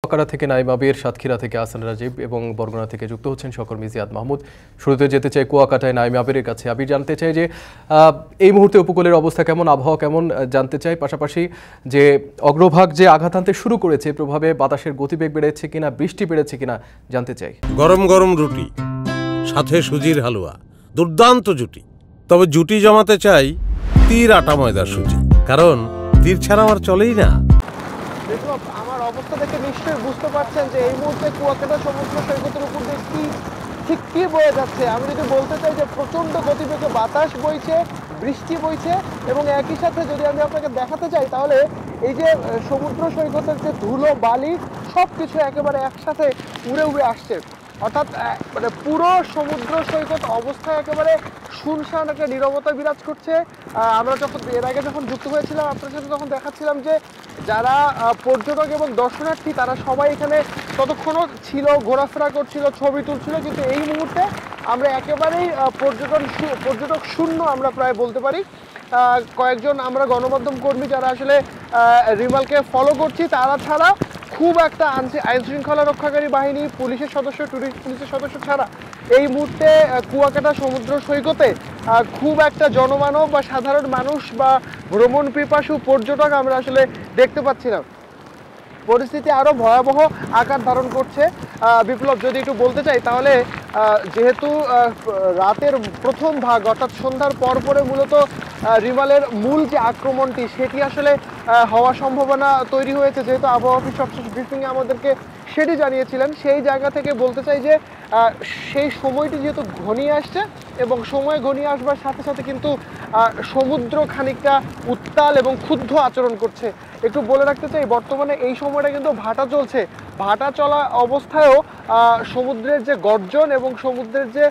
কুয়াকাটা থেকে নাইম আবির, সাতক্ষীরা থেকে আহসান রাজীব এবং বরগুনা থেকে যুক্ত হচ্ছেন সহকর্মী জিয়াদ মাহমুদ। শুরুতে যেতে চাই কুয়াকাটায় নাইম আবিরের কাছে। আবির, জানতে চাই যে এই মুহূর্তে উপকূলের অবস্থা কেমন, আবহাওয়া কেমন জানতে চাই। পাশাপাশি যে অগ্রভাগ যে আঘাত আনতে শুরু করেছে, প্রভাবে বাতাসের গতিবেগ বেড়েছে কিনা, বৃষ্টি বেড়েছে কিনা জানতে চাই। গরম গরম রুটি, সাথে সুজির হালুয়া, দুর্দান্ত জুটি। তবে জুটি জমাতে চাই তীর আটা ময়দার সুজি, কারণ তীর ছাড়া আমার চলেই না। আমার অবস্থা দেখে নিশ্চয়ই বুঝতে পারছেন যে এই মুহূর্তে কুয়াকাটা সমুদ্র সৈকতের উপর দিয়ে ঠিক কি বয়ে যাচ্ছে। আমি যদি বলতে চাই যে প্রচন্ড গতিবেগে বাতাস বইছে, বৃষ্টি বইছে, এবং একই সাথে যদি আমি আপনাকে দেখাতে চাই তাহলে এই যে সমুদ্র সৈকতের যে ধুলো বালি সব কিছু একেবারে একসাথে উড়ে উড়ে আসছে। অর্থাৎ মানে পুরো সমুদ্র সৈকত অবস্থায় একেবারে শুনশান একটা নীরবতা বিরাজ করছে। আমরা যখন এর আগে যখন যুক্ত হয়েছিলাম আপনার সাথে তখন দেখাচ্ছিলাম যে যারা পর্যটক এবং দর্শনার্থী তারা সবাই এখানে ততক্ষণও ছিল, ঘোরাফেরা করছিল, ছবি তুলছিল, কিন্তু এই মুহূর্তে আমরা একেবারেই পর্যটক শূন্য আমরা প্রায় বলতে পারি। কয়েকজন আমরা গণমাধ্যম কর্মী যারা আসলে রিমালকে ফলো করছি তারা ছাড়া খুব একটা আইন শৃঙ্খলা রক্ষাকারী বাহিনী, পুলিশের সদস্য, টুরিস্ট পুলিশের সদস্য ছাড়া এই মুহূর্তে কুয়াকাটা সমুদ্র সৈকতে খুব একটা জনমানব বা সাধারণ মানুষ বা ভ্রমণ পিপাসু পর্যটক আমরা আসলে দেখতে পাচ্ছি না। পরিস্থিতি আরও ভয়াবহ আকার ধারণ করছে। বিপ্লব, যদি একটু বলতে চাই তাহলে যেহেতু রাতের প্রথম ভাগ অর্থাৎ সন্ধ্যার পরে মূলত রিমালের মূল যে আক্রমণটি সেটি আসলে হওয়ার সম্ভাবনা তৈরি হয়েছে, যেহেতু আবহাওয়া অফিস সবশেষ ব্রিফিংয়ে আমাদেরকে সেটি জানিয়েছিলেন। সেই জায়গা থেকে বলতে চাই যে সেই সময়টি যেহেতু ঘনিয়ে আসছে এবং সময় ঘনিয়ে আসবার সাথে সাথে কিন্তু সমুদ্র খানিকটা উত্তাল এবং ক্ষুব্ধ আচরণ করছে। একটু বলে রাখতে চাই বর্তমানে এই সময়টা কিন্তু ভাটা চলছে। ভাটা চলা অবস্থায়ও সমুদ্রের যে গর্জন এবং সমুদ্রের যে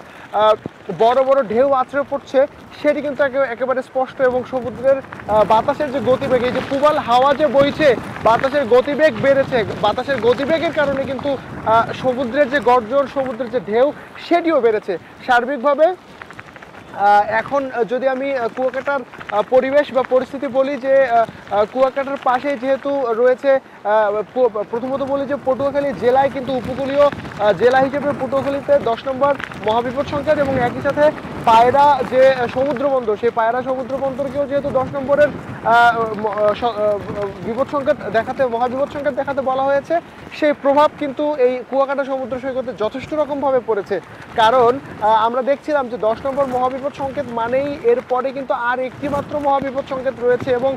বড় বড় ঢেউ আছড়ে পড়ছে সেটি কিন্তু একেবারে স্পষ্ট, এবং সমুদ্রের বাতাসের যে গতিবেগ, এই যে প্রবল হাওয়া যে বইছে, বাতাসের গতিবেগ বেড়েছে, বাতাসের গতিবেগের কারণে কিন্তু সমুদ্রের যে গর্জন, সমুদ্রের যে ঢেউ সেটিও বেড়েছে। সার্বিকভাবে এখন যদি আমি কুয়াকাটার পরিবেশ বা পরিস্থিতি বলি, যে কুয়াকাটার পাশে যেহেতু রয়েছে, প্রথমত বলি যে পটুয়াখালী জেলায় কিন্তু উপকূলীয় জেলা হিসেবে পটুয়াখালীতে 10 নম্বর মহাবিপদ সংকেত, এবং একই সাথে পায়রা যে সমুদ্র বন্দর, সেই পায়রা সমুদ্র বন্দরকেও যেহেতু 10 নম্বরের বিপদ সংকেত দেখাতে, মহাবিপদ সংকেত দেখাতে বলা হয়েছে। সেই প্রভাব কিন্তু এই কুয়াকাটা সমুদ্র সৈকতে যথেষ্ট রকমভাবে পড়েছে। কারণ আমরা দেখছিলাম যে 10 নম্বর মহাবিপদ সংকেত মানেই এরপরে কিন্তু আর একটি মাত্র মহাবিপদ সংকেত রয়েছে, এবং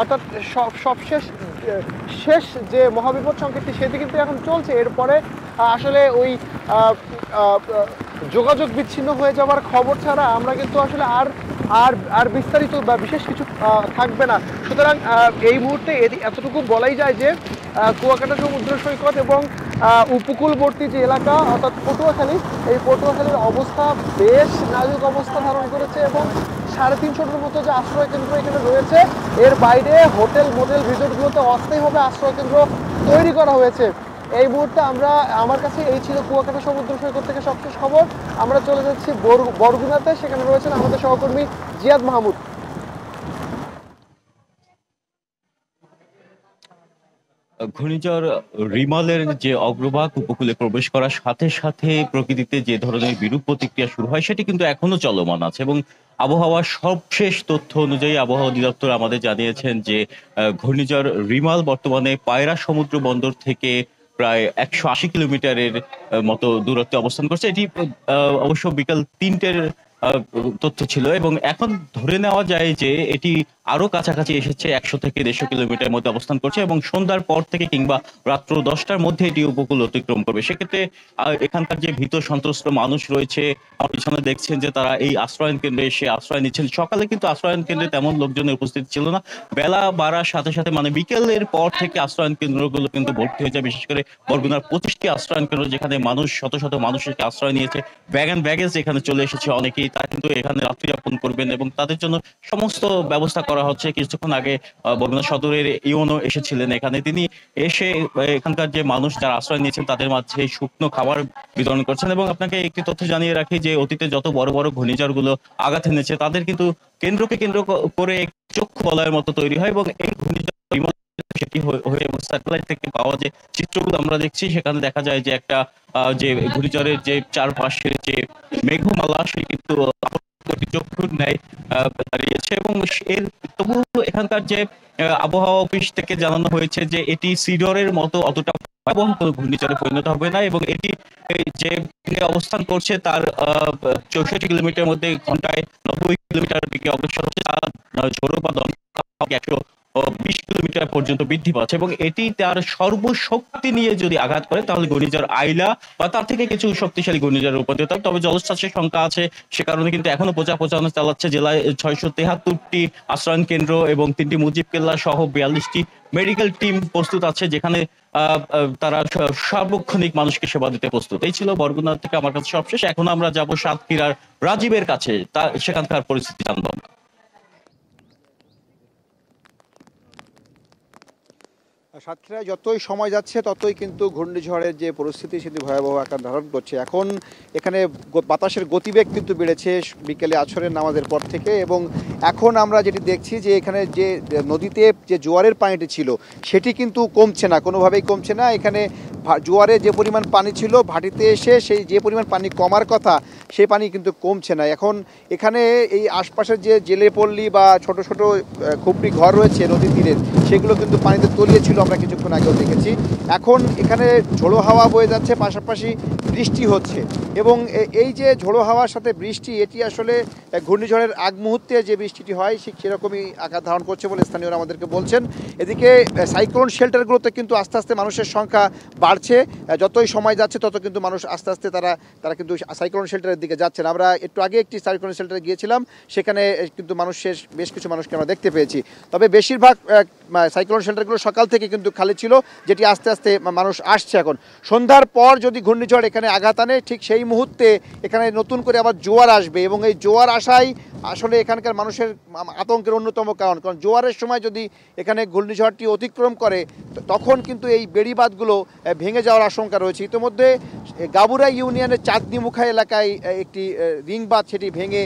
অর্থাৎ শেষ যে মহাবিপদ সংকেতটি সেটি কিন্তু এখন চলছে। এরপরে আসলে ওই যোগাযোগ বিচ্ছিন্ন হয়ে যাওয়ার খবর ছাড়া আমরা কিন্তু আসলে আর বিস্তারিত বা বিশেষ কিছু থাকবে না। সুতরাং এই মুহূর্তে এতটুকু বলাই যায় যে কুয়াকাটা সমুদ্র সৈকত এবং উপকূলবর্তী যে এলাকা অর্থাৎ পটুয়াখালী, এই পটুয়াখালীর অবস্থা বেশ নাজুক অবস্থা ধারণ করেছে, এবং 350-র মতো যে আশ্রয় কেন্দ্র এখানে রয়েছে, এর বাইরে হোটেল, মোটেল, রিসোর্টগুলোতে অস্থায়ীভাবে আশ্রয় কেন্দ্র তৈরি করা হয়েছে। এই মুহূর্তে আমার কাছে এই ছিল কুয়াকাটা সমুদ্র সৈকত থেকে সবশেষ খবর। আমরা চলে যাচ্ছি বরগুনাতে, সেখানে রয়েছেন আমাদের সহকর্মী জিয়াদ মাহমুদ। ঘূর্ণিঝড় রিমালের যে অগ্রভাগ উপকূলে প্রবেশ করার সাথে সাথে প্রকৃতিতে যে ধরনের বিরূপ প্রতিক্রিয়া শুরু হয় সেটি কিন্তু এখনো চলমান আছে, এবং আবহাওয়ার সবশেষ তথ্য অনুযায়ী আবহাওয়া অধিদপ্তর আমাদের জানিয়েছেন যে ঘূর্ণিঝড় রিমাল বর্তমানে পায়রা সমুদ্র বন্দর থেকে প্রায় 180 কিলোমিটারের মতো দূরত্বে অবস্থান করছে। এটি অবশ্য বিকাল 3টের তথ্য ছিল, এবং এখন ধরে নেওয়া যায় যে এটি আরো কাছাকাছি এসেছে, 100 থেকে 150 কিলোমিটার মধ্যে অবস্থান করছে, এবং সন্ধ্যার পর থেকে কিংবা রাত্র 10টার মধ্যে এটি উপকূল অতিক্রম করবে। সেক্ষেত্রে এখানকার যে ভীত সন্ত্রস্ত মানুষ রয়েছে, আমার পিছনে দেখছেন যে তারা এই আশ্রয়ন কেন্দ্রে এসে আশ্রয় নিচ্ছেন। সকালে কিন্তু আশ্রয়ন কেন্দ্রে তেমন লোকজনের উপস্থিতি ছিল না, বেলা বাড়ার সাথে সাথে মানে বিকেলের পর থেকে আশ্রয়ন কেন্দ্রগুলো কিন্তু ভর্তি হয়ে যায়। বিশেষ করে বরগুনার 25টি আশ্রয়ন কেন্দ্র, যেখানে মানুষ শত শত মানুষ আশ্রয় নিয়েছে, ব্যাগ অ্যান্ড ব্যাগেজ এখানে চলে এসেছে অনেকেই, তারা কিন্তু এখানে রাত্রি যাপন করবেন, এবং তাদের জন্য সমস্ত ব্যবস্থা করা হচ্ছে। কিছুক্ষণ আগে বরগুনা সদরের ইউনো এসেছিলেন এখানে, তিনি এসে এখানকার যে মানুষ যারা আশ্রয় নিয়েছেন তাদের মাঝে শুকনো খাবার বিতরণ করছেন। এবং আপনাকে একটি তথ্য জানিয়ে রাখি যে অতীতে যত বড় বড় ঘূর্ণিঝড়গুলো আঘাত এনেছে তাদের কিন্তু কেন্দ্রকে কেন্দ্র করে চক্ষু বলয়ের মতো তৈরি হয়, এবং এই ঘূর্ণিঝড় সেটি হয়ে এবং স্যাটেলাইট থেকে পাওয়া যে চিত্রগুলো আমরা দেখছি সেখানে দেখা যায় যে একটা যে ঘূর্ণিঝড়ের যে চারপাশের যে মেঘমালা সে কিন্তু চক্ষুর ন্যায় দাঁড়িয়েছে এবং এর তবু এখানকার যে আবহাওয়া অফিস থেকে জানানো হয়েছে যে এটি সিডরের মতো অতটা ভয়াবহ কোনো ঘূর্ণিঝড়ে পরিণত হবে না এবং এটি যে অবস্থান করছে তার 64 কিলোমিটার মধ্যে ঘন্টায় 90 কিলোমিটার দিকে অগ্রসর হচ্ছে, তার ঝোড়ো বা দমকা 120 কিলোমিটার পর্যন্ত বৃদ্ধি পাচ্ছে এবং এটি তার সর্বশক্তি নিয়ে যদি আঘাত করে তাহলে ঘূর্ণিঝড় আইলা বা তার থেকে কিছু শক্তিশালী ঘূর্ণিঝড়ের উপর দিয়ে। তবে জলোচ্ছ্বাসের সংখ্যা আছে, সে কারণে কিন্তু এখনো প্রচারণা চালাচ্ছে। জেলায় 673টি আশ্রয়ণ কেন্দ্র এবং 3টি মুজিব কেল্লা সহ 42টি মেডিকেল টিম প্রস্তুত আছে, যেখানে তারা সার্বক্ষণিক মানুষকে সেবা দিতে প্রস্তুত। এই ছিল বরগুনা থেকে আমার কাছে সবশেষ। এখন আমরা যাব সাতক্ষীরার রাজীবের কাছে, সেখানকার পরিস্থিতি জানবো। সাতক্ষীরায় যতই সময় যাচ্ছে ততই কিন্তু ঘূর্ণিঝড়ের যে পরিস্থিতি সেটি ভয়াবহ আকার ধারণ করছে। এখন এখানে বাতাসের গতিবেগ কিন্তু বেড়েছে বিকেলে আছরের নামাজের পর থেকে, এবং এখন আমরা যেটি দেখছি যে এখানে যে নদীতে যে জোয়ারের পানিটি ছিল সেটি কিন্তু কমছে না, কোনোভাবেই কমছে না। এখানে জোয়ারে যে পরিমাণ পানি ছিল ভাটিতে এসে সেই যে পরিমাণ পানি কমার কথা সেই পানি কিন্তু কমছে না। এখন এখানে এই আশপাশের যে জেলে পল্লী বা ছোট ছোট খুপড়ি ঘর রয়েছে নদী তীরে সেগুলো কিন্তু পানিতে তলিয়ে ছিল, আমরা কিছুক্ষণ আগেও দেখেছি। এখন এখানে ঝোড়ো হাওয়া বয়ে যাচ্ছে, পাশাপাশি বৃষ্টি হচ্ছে, এবং এই যে ঝোড়ো হাওয়ার সাথে বৃষ্টি এটি আসলে ঘূর্ণিঝড়ের আগ মুহূর্তে যে বৃষ্টিটি হয় সেরকমই আকার ধারণ করছে বলে স্থানীয়রা আমাদেরকে বলছেন। এদিকে সাইক্লোন শেল্টারগুলোতে কিন্তু আস্তে আস্তে মানুষের সংখ্যা বাড়ছে, যতই সময় যাচ্ছে তত কিন্তু মানুষ আস্তে আস্তে তারা কিন্তু সাইক্লোন শেল্টারের দিকে যাচ্ছেন। আমরা একটু আগে একটি সাইক্লোন শেল্টারে গিয়েছিলাম, সেখানে কিন্তু বেশ কিছু মানুষকে আমরা দেখতে পেয়েছি। তবে বেশিরভাগ সাইক্লোন শেল্টারগুলো সকাল থেকে কিন্তু খালি ছিল, যেটি আস্তে আস্তে মানুষ আসছে। এখন সন্ধ্যার পর যদি ঘূর্ণিঝড় এখানে আঘাত আনে ঠিক সেই মুহূর্তে এখানে নতুন করে আবার জোয়ার আসবে, এবং এই জোয়ার আসাই আসলে এখানকার মানুষের আতঙ্কের অন্যতম কারণ জোয়ারের সময় যদি এখানে ঘূর্ণিঝড়টি অতিক্রম করে তখন কিন্তু এই বেড়িবাঁধগুলো ভেঙে যাওয়ার আশঙ্কা রয়েছে। ইতিমধ্যে গাবুরা ইউনিয়নের চাঁদনিমুখা এলাকায় একটি রিং বাঁধ সেটি ভেঙে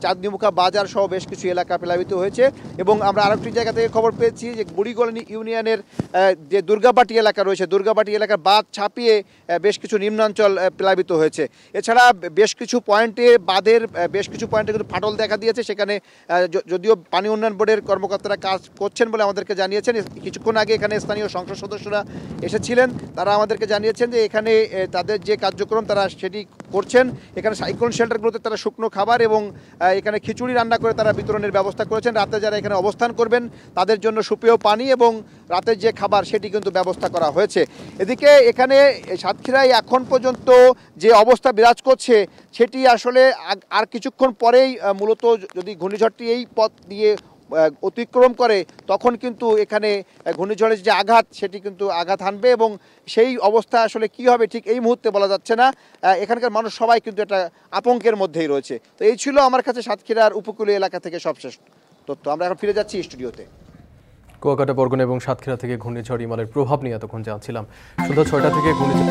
চাঁদনিমুখা বাজার সহ বেশ কিছু এলাকা প্লাবিত হয়েছে, এবং আমরা আরেকটি জায়গা থেকে খবর পেয়েছি যে বুড়িগোলা ইউনিয়নের যে দুর্গাবাটি এলাকা রয়েছে দুর্গাবাটি এলাকার বাঁধ ছাপিয়ে বেশ কিছু নিম্নাঞ্চল প্লাবিত হয়েছে। এছাড়া বেশ কিছু পয়েন্টে বাঁধের বেশ কিছু পয়েন্টে কিন্তু ফাটল দেখা দিয়েছে, সেখানে যদিও পানি উন্নয়ন বোর্ডের কর্মকর্তারা কাজ করছেন বলে আমাদেরকে জানিয়েছেন। কিছুক্ষণ আগে এখানে স্থানীয় সংসদ সদস্যরা এসেছিলেন, তারা আমাদেরকে জানিয়েছেন যে এখানে তাদের যে কার্যক্রম তারা সেটি করছেন। এখানে সাইক্লোন শেল্টারগুলোতে তারা শুকনো খাবার এবং এখানে খিচুড়ি রান্না করে তারা বিতরণের ব্যবস্থা করেছেন। রাতে যারা এখানে অবস্থান করবেন তাদের জন্য সুপেয় পানি এবং রাতের যে খাবার সেটি কিন্তু ব্যবস্থা করা হয়েছে। এদিকে এখানে সাতক্ষীরায় এখন পর্যন্ত যে অবস্থা বিরাজ করছে সেটি আসলে আর কিছুক্ষণ পরেই মূলত যদি ঘূর্ণিঝড়টি এই পথ দিয়ে অতিক্রম করে তখন কিন্তু এখানে ঘূর্ণিঝড়ের যে আঘাত সেটি কিন্তু আঘাত হানবে, এবং সেই অবস্থা আসলে কি হবে ঠিক এই মুহূর্তে বলা যাচ্ছে না। এখানকার মানুষ সবাই কিন্তু একটা আতঙ্কের মধ্যেই রয়েছে। তো এই ছিল আমার কাছে সাতক্ষীরার উপকূলীয় এলাকা থেকে সবশেষ তথ্য। আমরা এখন ফিরে যাচ্ছি স্টুডিওতে। কুয়াকাটা, বরগুনা এবং সাতক্ষীরা থেকে ঘূর্ণিঝড় ইমালের প্রভাব নিয়ে এতক্ষণ জানছিলাম। সন্ধ্যা 6টা থেকে ঘূর্ণিঝড়